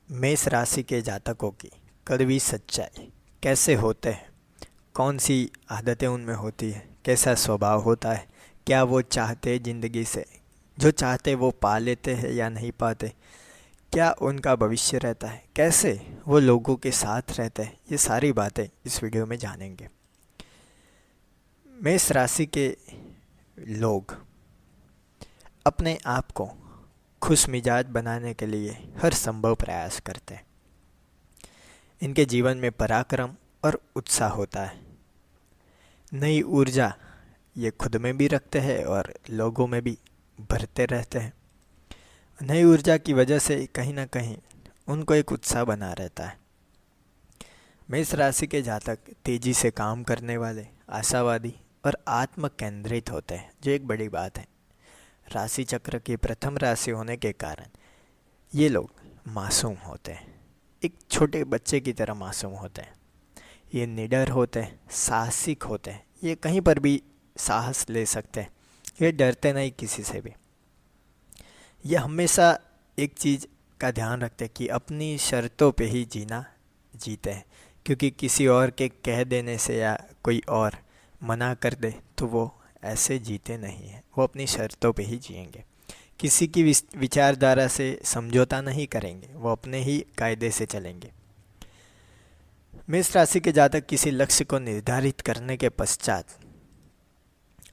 मेष राशि के जातकों की कड़वी सच्चाई कैसे होते हैं, कौन सी आदतें उनमें होती है, कैसा स्वभाव होता है, क्या वो चाहते ज़िंदगी से, जो चाहते वो पा लेते हैं या नहीं पाते, क्या उनका भविष्य रहता है, कैसे वो लोगों के साथ रहते हैं, ये सारी बातें इस वीडियो में जानेंगे। मेष राशि के लोग अपने आप को खुश मिजाज बनाने के लिए हर संभव प्रयास करते हैं। इनके जीवन में पराक्रम और उत्साह होता है। नई ऊर्जा ये खुद में भी रखते हैं और लोगों में भी भरते रहते हैं। नई ऊर्जा की वजह से कहीं ना कहीं उनको एक उत्साह बना रहता है। मेष राशि के जातक तेजी से काम करने वाले, आशावादी और आत्म केंद्रित होते हैं, जो एक बड़ी बात है। राशि चक्र की प्रथम राशि होने के कारण ये लोग मासूम होते हैं, एक छोटे बच्चे की तरह मासूम होते हैं। ये निडर होते हैं, साहसिक होते हैं, ये कहीं पर भी साहस ले सकते हैं, ये डरते नहीं किसी से भी। ये हमेशा एक चीज़ का ध्यान रखते हैं कि अपनी शर्तों पे ही जीना जीते हैं, क्योंकि किसी और के कह देने से या कोई और मना कर दे तो वो ऐसे जीते नहीं हैं। वो अपनी शर्तों पे ही जिएंगे, किसी की विचारधारा से समझौता नहीं करेंगे, वो अपने ही कायदे से चलेंगे। मेष राशि के जातक किसी लक्ष्य को निर्धारित करने के पश्चात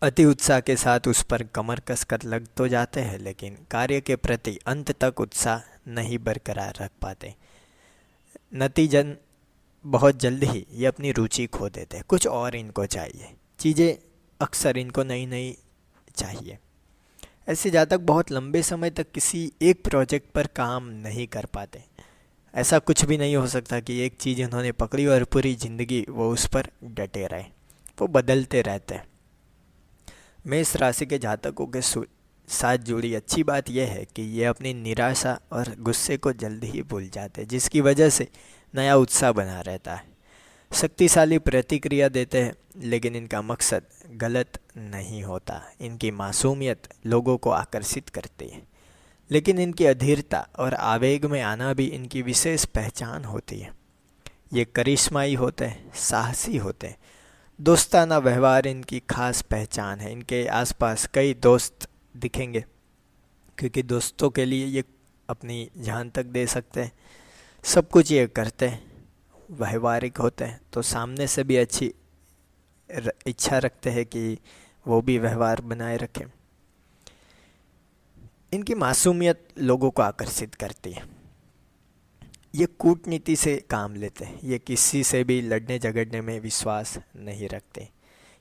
अति उत्साह के साथ उस पर कमर कस कर लग तो जाते हैं, लेकिन कार्य के प्रति अंत तक उत्साह नहीं बरकरार रख पाते। नतीजन बहुत जल्द ही ये अपनी रुचि खो देते हैं। कुछ और इनको चाहिए, चीज़ें अक्सर इनको नई नई चाहिए। ऐसे जातक बहुत लंबे समय तक किसी एक प्रोजेक्ट पर काम नहीं कर पाते। ऐसा कुछ भी नहीं हो सकता कि एक चीज़ उन्होंने पकड़ी और पूरी ज़िंदगी वो उस पर डटे रहे। वो बदलते रहते हैं। मेष राशि के जातकों के साथ जुड़ी अच्छी बात यह है कि ये अपनी निराशा और गुस्से को जल्द ही भूल जाते हैं, जिसकी वजह से नया उत्साह बना रहता है। शक्तिशाली प्रतिक्रिया देते हैं, लेकिन इनका मकसद गलत नहीं होता। इनकी मासूमियत लोगों को आकर्षित करती है, लेकिन इनकी अधीरता और आवेग में आना भी इनकी विशेष पहचान होती है। ये करिश्माई होते हैं, साहसी होते हैं। दोस्ताना व्यवहार इनकी खास पहचान है। इनके आसपास कई दोस्त दिखेंगे, क्योंकि दोस्तों के लिए ये अपनी जान तक दे सकते हैं। सब कुछ ये करते हैं, व्यवहारिक होते हैं, तो सामने से भी अच्छी इच्छा रखते हैं कि वो भी व्यवहार बनाए रखें। इनकी मासूमियत लोगों को आकर्षित करती है। ये कूटनीति से काम लेते हैं। ये किसी से भी लड़ने झगड़ने में विश्वास नहीं रखते।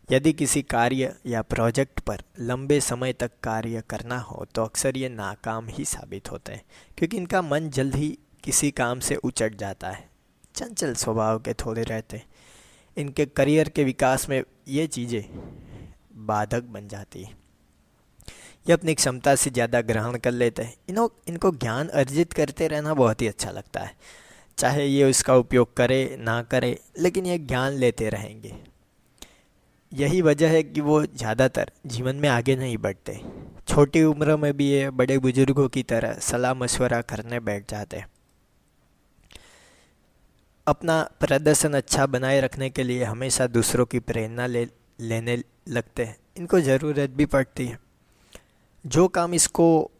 यदि किसी कार्य या प्रोजेक्ट पर लंबे समय तक कार्य करना हो तो अक्सर ये नाकाम ही साबित होते हैं, क्योंकि इनका मन जल्द ही किसी काम से उचट जाता है। चंचल स्वभाव के थोड़े रहते हैं। इनके करियर के विकास में ये चीज़ें बाधक बन जाती है। ये अपनी क्षमता से ज़्यादा ग्रहण कर लेते हैं। इनको ज्ञान अर्जित करते रहना बहुत ही अच्छा लगता है। चाहे ये उसका उपयोग करे ना करे, लेकिन ये ज्ञान लेते रहेंगे। यही वजह है कि वो ज़्यादातर जीवन में आगे नहीं बढ़ते। छोटी उम्र में भी ये बड़े बुजुर्गों की तरह सलाह मशवरा करने बैठ जाते हैं। अपना प्रदर्शन अच्छा बनाए रखने के लिए हमेशा दूसरों की प्रेरणा लेने लगते हैं। इनको ज़रूरत भी पड़ती है। जो काम इसको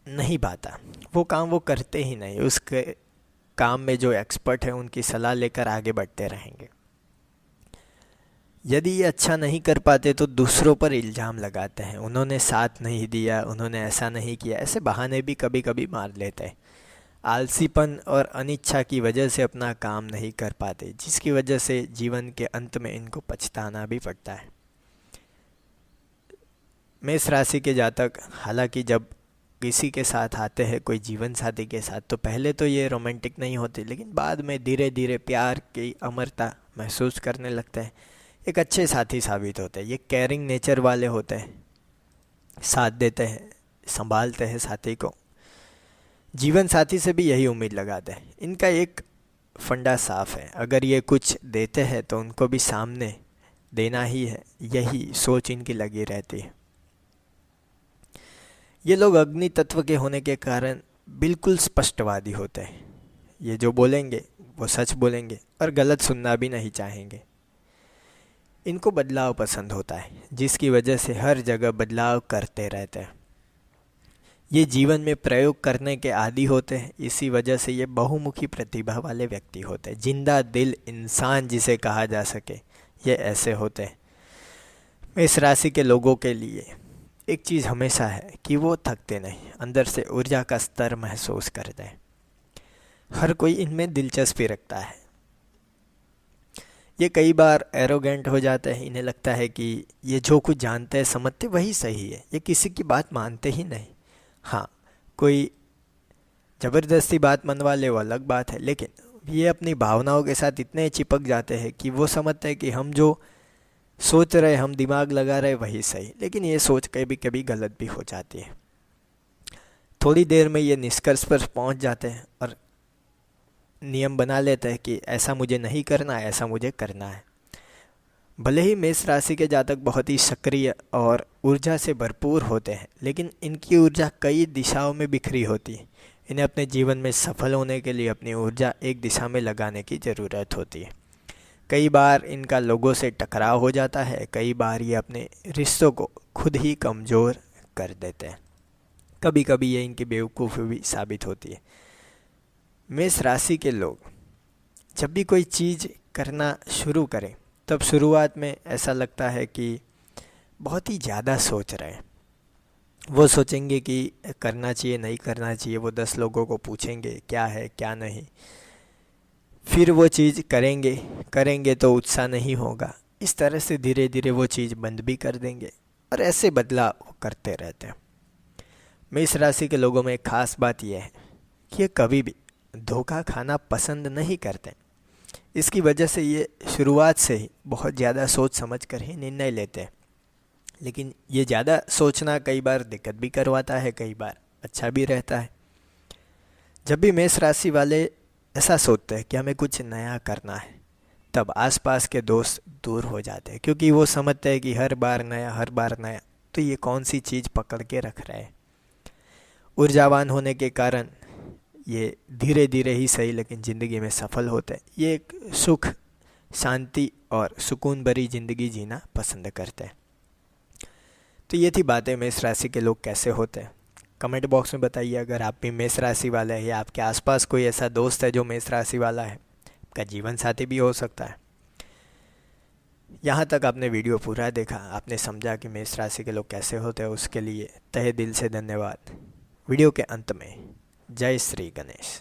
नहीं पाता वो काम वो करते ही नहीं। उसके काम में जो एक्सपर्ट है उनकी सलाह लेकर आगे बढ़ते रहेंगे। यदि ये अच्छा नहीं कर पाते तो दूसरों पर इल्ज़ाम लगाते हैं। उन्होंने साथ नहीं दिया, उन्होंने ऐसा नहीं किया, ऐसे बहाने भी कभी कभी मार लेते हैं। आलसीपन और अनिच्छा की वजह से अपना काम नहीं कर पाते, जिसकी वजह से जीवन के अंत में इनको पछताना भी पड़ता है। मेष राशि के जातक हालांकि जब किसी के साथ आते हैं, कोई जीवन साथी के साथ, तो पहले तो ये रोमांटिक नहीं होते, लेकिन बाद में धीरे धीरे प्यार की अमरता महसूस करने लगते हैं। एक अच्छे साथी साबित होते हैं। ये केयरिंग नेचर वाले होते हैं, साथ देते हैं, संभालते हैं साथी को। जीवन साथी से भी यही उम्मीद लगाते हैं। इनका एक फंडा साफ है, अगर ये कुछ देते हैं तो उनको भी सामने देना ही है, यही सोच इनकी लगी रहती है। ये लोग अग्नि तत्व के होने के कारण बिल्कुल स्पष्टवादी होते हैं। ये जो बोलेंगे वो सच बोलेंगे और गलत सुनना भी नहीं चाहेंगे। इनको बदलाव पसंद होता है, जिसकी वजह से हर जगह बदलाव करते रहते हैं। ये जीवन में प्रयोग करने के आदी होते हैं, इसी वजह से ये बहुमुखी प्रतिभा वाले व्यक्ति होते हैं। जिंदा दिल इंसान जिसे कहा जा सके, ये ऐसे होते हैं। मेष राशि के लोगों के लिए एक चीज़ हमेशा है कि वो थकते नहीं, अंदर से ऊर्जा का स्तर महसूस करते हैं। हर कोई इनमें दिलचस्पी रखता है। ये कई बार एरोगेंट हो जाते हैं, इन्हें लगता है कि ये जो कुछ जानते हैं समझते वही सही है, ये किसी की बात मानते ही नहीं। हाँ, कोई ज़बरदस्ती बात मनवा ले वो अलग बात है, लेकिन ये अपनी भावनाओं के साथ इतने चिपक जाते हैं कि वो समझते हैं कि हम जो सोच रहे, हम दिमाग लगा रहे वही सही, लेकिन ये सोच कभी कभी गलत भी हो जाती है। थोड़ी देर में ये निष्कर्ष पर पहुंच जाते हैं और नियम बना लेते हैं कि ऐसा मुझे नहीं करना है, ऐसा मुझे करना है। भले ही मेष राशि के जातक बहुत ही सक्रिय और ऊर्जा से भरपूर होते हैं, लेकिन इनकी ऊर्जा कई दिशाओं में बिखरी होती है। इन्हें अपने जीवन में सफल होने के लिए अपनी ऊर्जा एक दिशा में लगाने की ज़रूरत होती है। कई बार इनका लोगों से टकराव हो जाता है, कई बार ये अपने रिश्तों को खुद ही कमज़ोर कर देते हैं। कभी कभी ये इनकी बेवकूफ़ी भी साबित होती है। मेष राशि के लोग जब भी कोई चीज़ करना शुरू करें, तब शुरुआत में ऐसा लगता है कि बहुत ही ज़्यादा सोच रहे हैं। वो सोचेंगे कि करना चाहिए नहीं करना चाहिए, वो 10 लोगों को पूछेंगे क्या है क्या नहीं, फिर वो चीज़ करेंगे तो उत्साह नहीं होगा। इस तरह से धीरे धीरे वो चीज़ बंद भी कर देंगे और ऐसे बदलाव करते रहते हैं। मेष राशि के लोगों में एक खास बात यह है कि ये कभी भी धोखा खाना पसंद नहीं करते। इसकी वजह से ये शुरुआत से ही बहुत ज़्यादा सोच समझ कर ही निर्णय लेते हैं, लेकिन ये ज़्यादा सोचना कई बार दिक्कत भी करवाता है, कई बार अच्छा भी रहता है। जब भी मेष राशि वाले ऐसा सोचते हैं कि हमें कुछ नया करना है, तब आसपास के दोस्त दूर हो जाते हैं, क्योंकि वो समझते हैं कि हर बार नया, तो ये कौन सी चीज़ पकड़ के रख रहे हैं। ऊर्जावान होने के कारण ये धीरे धीरे ही सही लेकिन ज़िंदगी में सफल होते हैं। ये एक सुख, शांति और सुकून भरी ज़िंदगी जीना पसंद करते हैं। तो ये थी बातें मेष राशि के लोग कैसे होते हैं। कमेंट बॉक्स में बताइए अगर आप भी मेष राशि वाले हैं या आपके आसपास कोई ऐसा दोस्त है जो मेष राशि वाला है, आपका जीवन साथी भी हो सकता है। यहाँ तक आपने वीडियो पूरा देखा, आपने समझा कि मेष राशि के लोग कैसे होते हैं, उसके लिए तहे दिल से धन्यवाद। वीडियो के अंत में जय श्री गणेश।